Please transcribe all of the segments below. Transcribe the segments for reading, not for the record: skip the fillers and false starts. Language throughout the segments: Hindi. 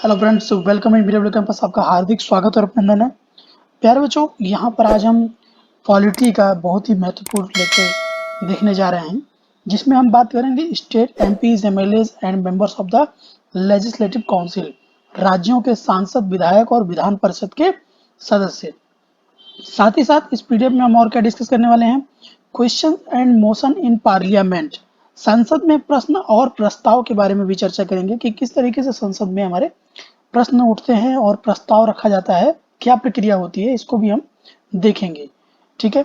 Hello friends, welcome in BW campus. आपका हार्दिक स्वागत और अभिनंदन है। प्यारे बच्चों, यहाँ पर आज हम पॉलिटी का बहुत ही महत्वपूर्ण लेक्चर देखने जा रहे हैं, जिसमें हम बात करेंगे state MPs, MLAs and members of the legislative council, राज्यों के सांसद, विधायक और विधान परिषद के सदस्य। साथ ही साथ इस पीडीएफ में हम और क्या डिस्कस करने वाले हैं, question and motion in parliament, संसद में प्रश्न और प्रस्ताव के बारे में भी चर्चा करेंगे कि किस तरीके से संसद में हमारे प्रश्न उठते हैं और प्रस्ताव रखा जाता है, क्या प्रक्रिया होती है, इसको भी हम देखेंगे। ठीक है,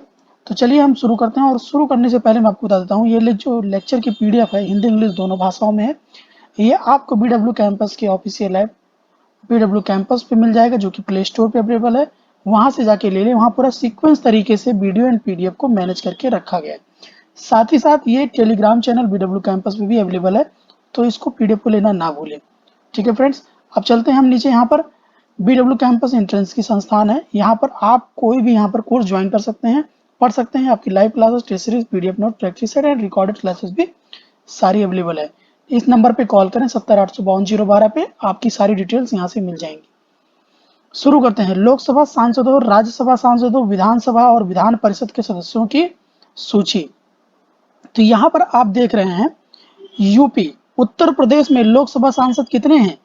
तो चलिए हम शुरू करते हैं। और शुरू करने से पहले मैं आपको बता देता हूँ, ये जो लेक्चर की पीडीएफ है हिंदी इंग्लिश दोनों भाषाओं में है। ये आपको बीडब्ल्यू कैंपस के ऑफिशियल ऐप बीडब्ल्यू कैंपस पे मिल जाएगा, जो कि प्ले स्टोर पे अवेलेबल है। वहां से जाके ले लें, वहां पूरा सीक्वेंस तरीके से वीडियो एंड पीडीएफ को मैनेज करके रखा गया है। साथ ही साथ ये टेलीग्राम चैनल बीडब्ल्यू कैंपस पे भी अवेलेबल है, तो इसको पीडीएफ को लेना ना भूलें। ठीक है फ्रेंड्स, अब चलते हैं हम नीचे। यहाँ पर बीडब्ल्यू कैंपस एंट्रेंस की संस्थान है। यहाँ पर आप कोई भी यहाँ पर कोर्स ज्वाइन कर सकते हैं, पढ़ सकते हैं। आपकी live classes, test series, PDF note, practice set and recorded classes भी सारी अवेलेबल है। इस नंबर पे कॉल करें 70 852 012 पे, आपकी सारी डिटेल्स यहाँ से मिल जाएंगी। शुरू करते हैं। लोकसभा सांसदों, राज्यसभा सांसदों, विधानसभा और विधान परिषद के सदस्यों की सूची। तो यहाँ पर आप देख रहे हैं यूपी, उत्तर प्रदेश में लोकसभा सांसद कितने हैं?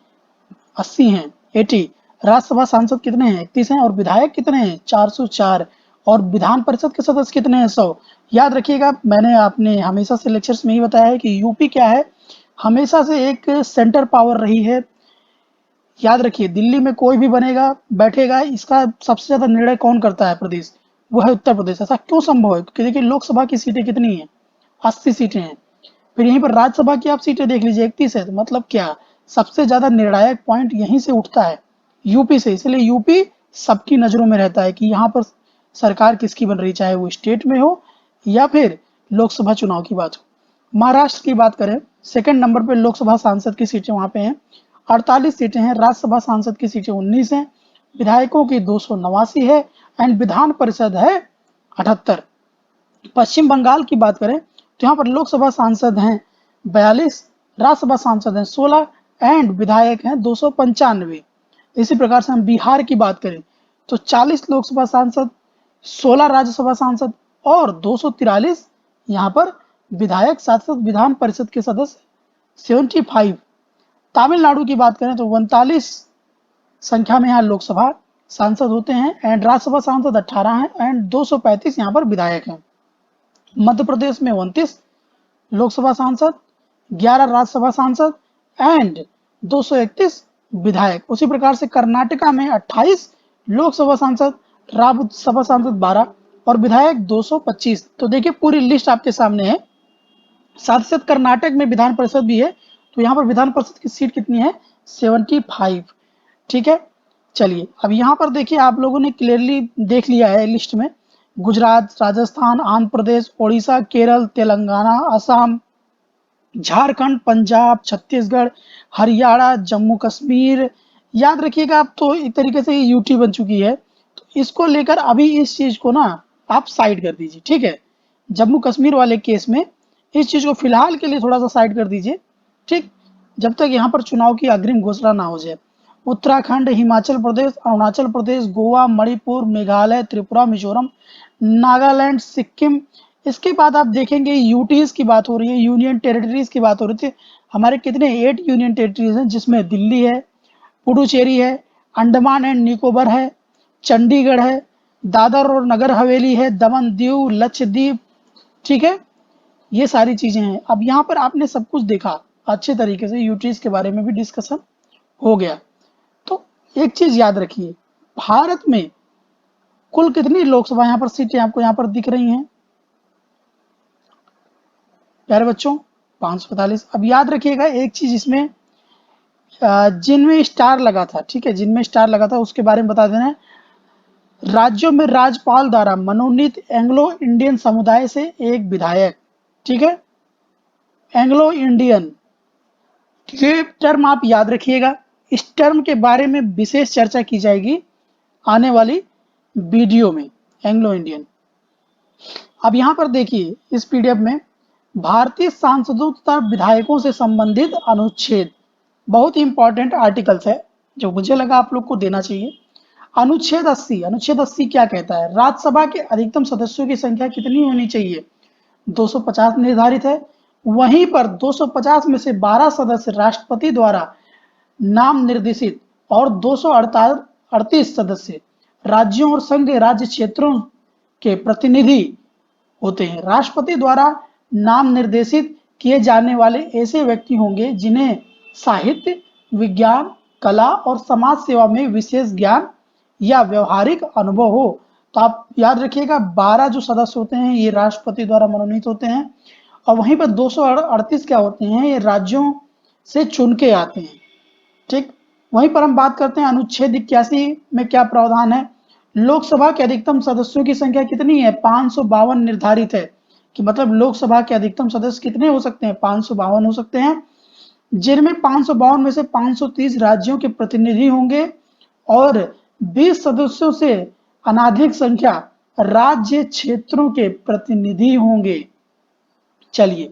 80 हैं, 80। राज्यसभा सांसद कितने हैं? 31 हैं। और विधायक कितने हैं? 404। और विधान परिषद के सदस्य कितने हैं? 100। याद रखिएगा, मैंने आपने हमेशा से लेक्चर्स में ही बताया है कि यूपी क्या है, हमेशा से एक सेंटर पावर रही है। याद रखिए, दिल्ली में कोई भी बनेगा, बैठेगा, इसका सबसे ज्यादा निर्णय कौन करता है? प्रदेश, वो है उत्तर प्रदेश। ऐसा क्यों संभव है? क्योंकि देखिए लोकसभा की सीटें कितनी है? 80 सीटें हैं। फिर यहीं पर राज्यसभा की आप सीटें देख लीजिए, 31 है। तो मतलब क्या, सबसे ज्यादा निर्णायक पॉइंट यहीं से उठता है, यूपी से। इसलिए यूपी सबकी नजरों में रहता है कि यहाँ पर सरकार किसकी बन रही, चाहे वो स्टेट में हो या फिर लोकसभा चुनाव की बात हो। महाराष्ट्र की बात करें, सेकंड नंबर पे लोकसभा सांसद की सीटें वहां पे हैं, 48 सीटें हैं। राज्यसभा सांसद की सीटें 19 हैं। विधायकों की 289 है एंड विधान परिषद है 78। पश्चिम बंगाल की बात करें तो यहाँ पर लोकसभा सांसद हैं 42, राज्यसभा सांसद हैं 16 एंड विधायक हैं 295। इसी प्रकार से हम बिहार की बात करें तो 40 लोकसभा सांसद, 16 राज्यसभा सांसद और 243 यहाँ पर विधायक, साथ साथ विधान परिषद के सदस्य 75। तमिलनाडु की बात करें तो 39 संख्या में यहाँ लोकसभा सांसद होते हैं एंड राज्यसभा सांसद 18 हैं एंड 235 यहाँ पर विधायक हैं। मध्य प्रदेश में 29 लोकसभा सांसद, 11 राज्यसभा सांसद एंड 231 विधायक। उसी प्रकार से कर्नाटका में 28 लोकसभा सांसद, राज्यसभा सांसद 12 और विधायक 225। तो देखिए पूरी लिस्ट आपके सामने है। साथ ही साथ कर्नाटक में विधान परिषद भी है, तो यहाँ पर विधान परिषद की सीट कितनी है? 75। ठीक है, चलिए अब यहाँ पर देखिए, आप लोगों ने क्लियरली देख लिया है लिस्ट में, गुजरात, राजस्थान, आंध्र प्रदेश, ओडिशा, केरल, तेलंगाना, असम, झारखंड, पंजाब, छत्तीसगढ़, हरियाणा, जम्मू कश्मीर। याद रखिएगा, आप तो एक तरीके से यूटी बन चुकी है, तो इसको लेकर अभी इस चीज को ना आप साइड कर दीजिए। ठीक है, जम्मू कश्मीर वाले केस में इस चीज को फिलहाल के लिए थोड़ा सा साइड कर दीजिए। ठीक, जब तक यहाँ पर चुनाव की अग्रिम घोषणा ना हो जाए। उत्तराखंड, हिमाचल प्रदेश, अरुणाचल प्रदेश, गोवा, मणिपुर, मेघालय, त्रिपुरा, मिजोरम, नागालैंड, सिक्किम। इसके बाद आप देखेंगे यूटीज की बात हो रही है, यूनियन टेरिटरीज की बात हो रही थी। हमारे कितने 8 यूनियन टेरिटरीज हैं, जिसमें दिल्ली है, पुडुचेरी है, अंडमान एंड निकोबर है, चंडीगढ़ है, दादर और नगर हवेली है, दमन दीव, लक्षद्वीप। ठीक है, ये सारी चीजें हैं। अब यहाँ पर आपने सब कुछ देखा अच्छे तरीके से, यूटीज के बारे में भी डिस्कशन हो गया। तो एक चीज याद रखिए, भारत में कुल कितनी लोकसभा यहाँ पर सीटें आपको यहाँ पर दिख रही हैं प्यारे बच्चों? 545। अब याद रखिएगा एक चीज इसमें, जिनमें स्टार लगा था, ठीक है, जिनमें स्टार लगा था उसके बारे में बता देना है। राज्यों में राज्यपाल द्वारा मनोनीत एंग्लो इंडियन समुदाय से एक विधायक। ठीक है, एंग्लो इंडियन, ये टर्म आप याद रखिएगा। इस टर्म के बारे में विशेष चर्चा की जाएगी आने वाली वीडियो में, एंग्लो इंडियन। अब यहाँ पर देखिए इस पीडीएफ में भारतीय सांसदों तथा विधायकों से संबंधित अनुच्छेद, बहुत इंपॉर्टेंट आर्टिकल्स है। जो मुझे लगा आप लोग को देना चाहिए। अनुच्छेद 80, अनुच्छेद 80 क्या कहता है? राज्यसभा के अधिकतम सदस्यों की संख्या कितनी होनी चाहिए? 250 निर्धारित है। वहीं पर 250 में से 12 सदस्य राष्ट्रपति द्वारा नाम निर्देशित और 238 सदस्य राज्यों और संघ राज्य क्षेत्रों के प्रतिनिधि होते हैं। राष्ट्रपति द्वारा नाम निर्देशित किए जाने वाले ऐसे व्यक्ति होंगे जिन्हें साहित्य, विज्ञान, कला और समाज सेवा में विशेष ज्ञान या व्यवहारिक अनुभव हो। तो आप याद रखिएगा 12 जो सदस्य होते हैं ये राष्ट्रपति द्वारा मनोनीत होते हैं और वहीं पर 238 क्या होते हैं, ये राज्यों से चुन के आते हैं। ठीक, वहीं पर हम बात करते हैं अनुच्छेद 81 में क्या प्रावधान है? लोकसभा के अधिकतम सदस्यों की संख्या कितनी है? 552 निर्धारित है कि मतलब लोकसभा के अधिकतम सदस्य कितने हो सकते हैं? 552 हो सकते हैं, जिनमें 552 में से 530 राज्यों के प्रतिनिधि होंगे और 20 सदस्यों से अनाधिक संख्या राज्य क्षेत्रों के प्रतिनिधि होंगे। चलिए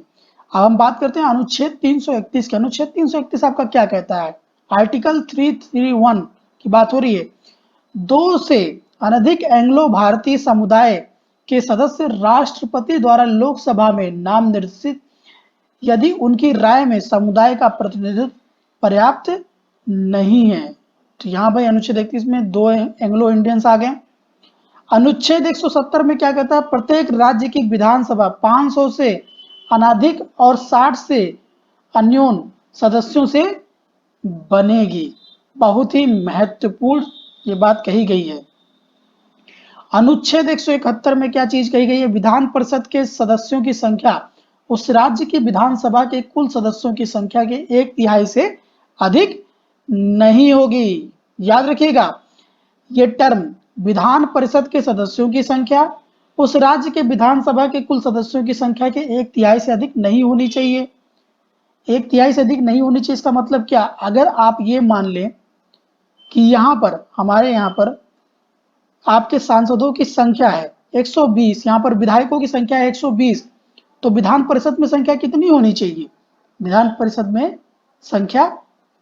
अब हम बात करते हैं अनुच्छेद 331 के। अनुच्छेद 331 आपका क्या कहता है? आर्टिकल 331 की बात हो रही है। 2 से अनधिक एंग्लो भारतीय समुदाय के सदस्य राष्ट्रपति द्वारा लोकसभा में नाम निर्देशित यदि उनकी राय में समुदाय का प्रतिनिधित्व पर्याप्त नहीं है। तो यहाँ भाई अनुच्छेद 31 में 2 एंग्लो इंडियंस आ गए। अनुच्छेद 170 में क्या कहता है? प्रत्येक राज्य की विधानसभा 500 से अनाधिक और 60 से अन्योन सदस्यों से बनेगी। बहुत ही महत्वपूर्ण ये बात कही गई है। अनुच्छेद 171 में क्या चीज कही गई है? विधान परिषद के सदस्यों की संख्या उस राज्य की विधानसभा के कुल सदस्यों की संख्या के 1/3 से अधिक नहीं होगी। याद रखिएगा ये टर्म, विधान परिषद के सदस्यों की संख्या उस राज्य के विधानसभा के कुल सदस्यों की संख्या के 1/3 से अधिक नहीं होनी चाहिए। 1/3 से अधिक नहीं होनी चाहिए इसका मतलब क्या? अगर आप ये मान लें कि यहाँ पर हमारे यहाँ पर आपके सांसदों की संख्या है 120, यहाँ पर विधायकों की संख्या है 120, तो विधान परिषद में संख्या कितनी होनी चाहिए? विधान परिषद में संख्या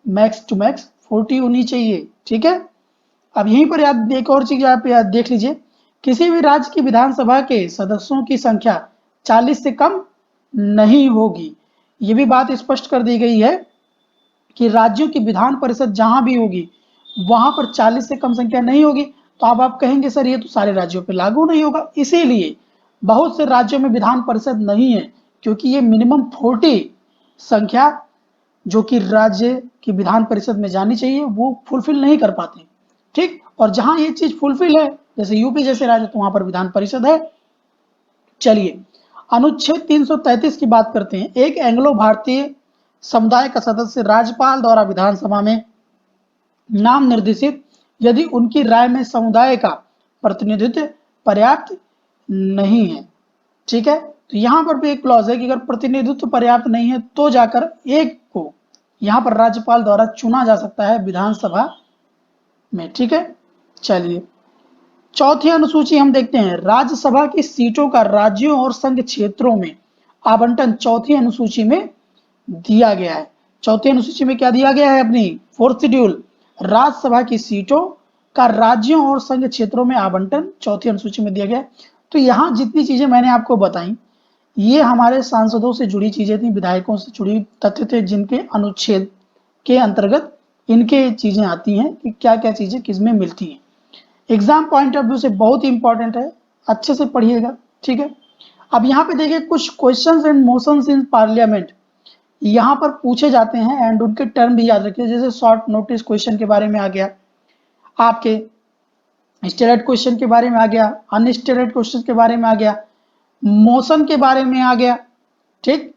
मैक्स टू मैक्स 40 होनी चाहिए। ठीक है, अब यहीं पर याद एक और चीज आप याद देख लीजिए, किसी भी राज्य की विधानसभा के सदस्यों की संख्या 40 से कम नहीं होगी। ये भी बात स्पष्ट कर दी गई है कि राज्यों की विधान परिषद जहां भी होगी वहां पर 40 से कम संख्या नहीं होगी। तो अब आप कहेंगे सर ये तो सारे राज्यों पे लागू नहीं होगा, इसीलिए बहुत से राज्यों में विधान परिषद नहीं है क्योंकि ये मिनिमम 40 संख्या जो कि राज्य की विधान परिषद में जानी चाहिए वो फुलफिल नहीं कर पाते। ठीक, और जहां ये चीज फुलफिल है जैसे यूपी जैसे राज्य तो वहां पर विधान परिषद है। चलिए अनुच्छेद 333 की बात करते हैं। एक एंग्लो भारतीय समुदाय का सदस्य राज्यपाल द्वारा विधानसभा में नाम निर्देशित यदि उनकी राय में समुदाय का प्रतिनिधित्व पर्याप्त नहीं है। ठीक है, तो यहां पर भी एक क्लॉज है कि अगर प्रतिनिधित्व पर्याप्त नहीं है तो जाकर एक को यहां पर राज्यपाल द्वारा चुना जा सकता है विधानसभा में। ठीक है, चलिए चौथी अनुसूची हम देखते हैं। राज्यसभा की सीटों का राज्यों और संघ क्षेत्रों में आवंटन चौथी अनुसूची में दिया गया है। चौथी अनुसूची में क्या दिया गया है? अपनी फोर्थ शेड्यूल, राज्यसभा की सीटों का राज्यों और संघ क्षेत्रों में आवंटन चौथी अनुसूची में दिया गया है। तो यहाँ जितनी चीजें मैंने आपको बताई ये हमारे सांसदों से जुड़ी चीजें थी, विधायकों से जुड़ी तथ्य थे जिनके अनुच्छेद के अंतर्गत इनके चीजें आती हैं कि क्या क्या चीजें किसमें मिलती हैं। एग्जाम पॉइंट ऑफ व्यू से बहुत ही इंपॉर्टेंट है, अच्छे से पढ़िएगा। ठीक है, अब यहाँ पे देखिए कुछ questions and motions in parliament यहाँ पर पूछे जाते हैं एंड उनके टर्म भी याद रखिए। जैसे शॉर्ट नोटिस क्वेश्चन के बारे में आ गया, आपके स्टेटेड क्वेश्चन के बारे में आ गया, अनस्टेटेड क्वेश्चन के बारे में आ गया, मोशन के बारे में आ गया, ठीक,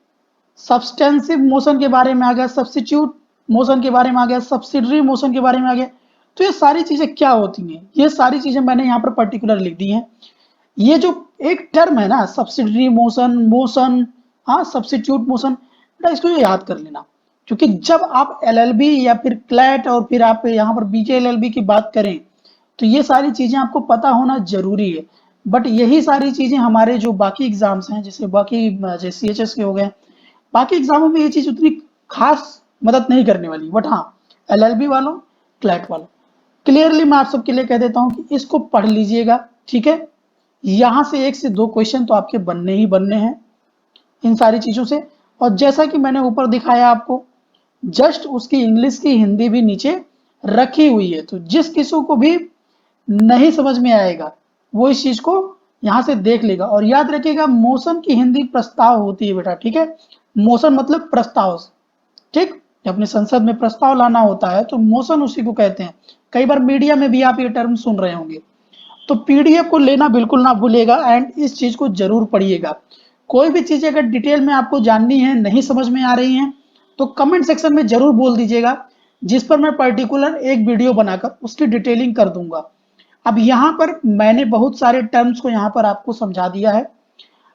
सब्सटेंसिव मोशन के बारे में आ गया, सब्स्टिट्यूट मोशन के बारे में आ गया, सब्सिडरी मोशन के बारे में आ गया। तो ये सारी चीजें क्या होती हैं, ये सारी चीजें मैंने यहाँ पर पर्टिकुलर लिख दी हैं। ये जो एक टर्म है ना सब्सिडरी मोशन, मोशन, हाँ सब्स्टिट्यूट मोशन, इसको याद कर लेना क्योंकि जब आप एलएलबी या फिर क्लैट और फिर आप यहाँ पर बीके एलएलबी की बात करें तो ये सारी चीजें आपको पता होना जरूरी है। बट यही सारी चीजें हमारे जो बाकी एग्जाम्स हैं जैसे बाकी जैसे सीएचएस के हो गए, बाकी एग्जामों में ये चीज उतनी खास मदद नहीं करने वाली। बट हाँ एलएलबी वालों, क्लैट वाला। क्लियरली मैं आप सबके लिए कह देता हूं कि इसको पढ़ लीजिएगा, ठीक है। यहां से 1 से 2 क्वेश्चन तो आपके बनने ही बनने हैं इन सारी चीजों से। और जैसा कि मैंने ऊपर दिखाया आपको, जस्ट उसकी इंग्लिश की हिंदी भी नीचे रखी हुई है, तो जिस किसी को भी नहीं समझ में आएगा वो इस चीज को यहां से देख लेगा। और याद रखिएगा, मोशन की हिंदी प्रस्ताव होती है बेटा, ठीक है। मोशन मतलब प्रस्ताव, ठीक। अपने संसद में प्रस्ताव लाना होता है तो मोशन उसी को कहते हैं। कई बार मीडिया में भी आप ये टर्म सुन रहे होंगे। तो पीडीएफ को लेना बिल्कुल ना भूलिएगा एंड इस चीज को जरूर पढ़िएगा। कोई भी चीज अगर डिटेल में आपको जाननी है, नहीं समझ में आ रही है, तो कमेंट सेक्शन में जरूर बोल दीजिएगा, जिस पर मैं पर्टिकुलर एक वीडियो बनाकर उसकी डिटेलिंग कर दूंगा। अब यहाँ पर मैंने बहुत सारे टर्म्स को यहाँ पर आपको समझा दिया है।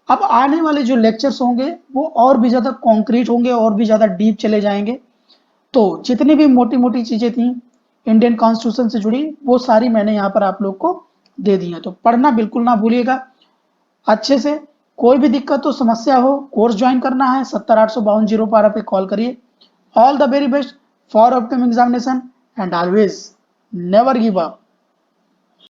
अब आने वाले जो लेक्चर्स होंगे वो और भी ज्यादा कॉन्क्रीट होंगे और भी ज्यादा डीप चले जाएंगे। तो जितनी भी मोटी मोटी चीजें थी इंडियन कॉन्स्टिट्यूशन से जुड़ी, वो सारी मैंने यहाँ पर आप लोग को दे दी है। तो पढ़ना बिल्कुल ना भूलिएगा अच्छे से। कोई भी दिक्कत हो, समस्या हो, कोर्स ज्वाइन करना है, 70 852 012 पे कॉल करिए। All the very best for upcoming examination and always never give up.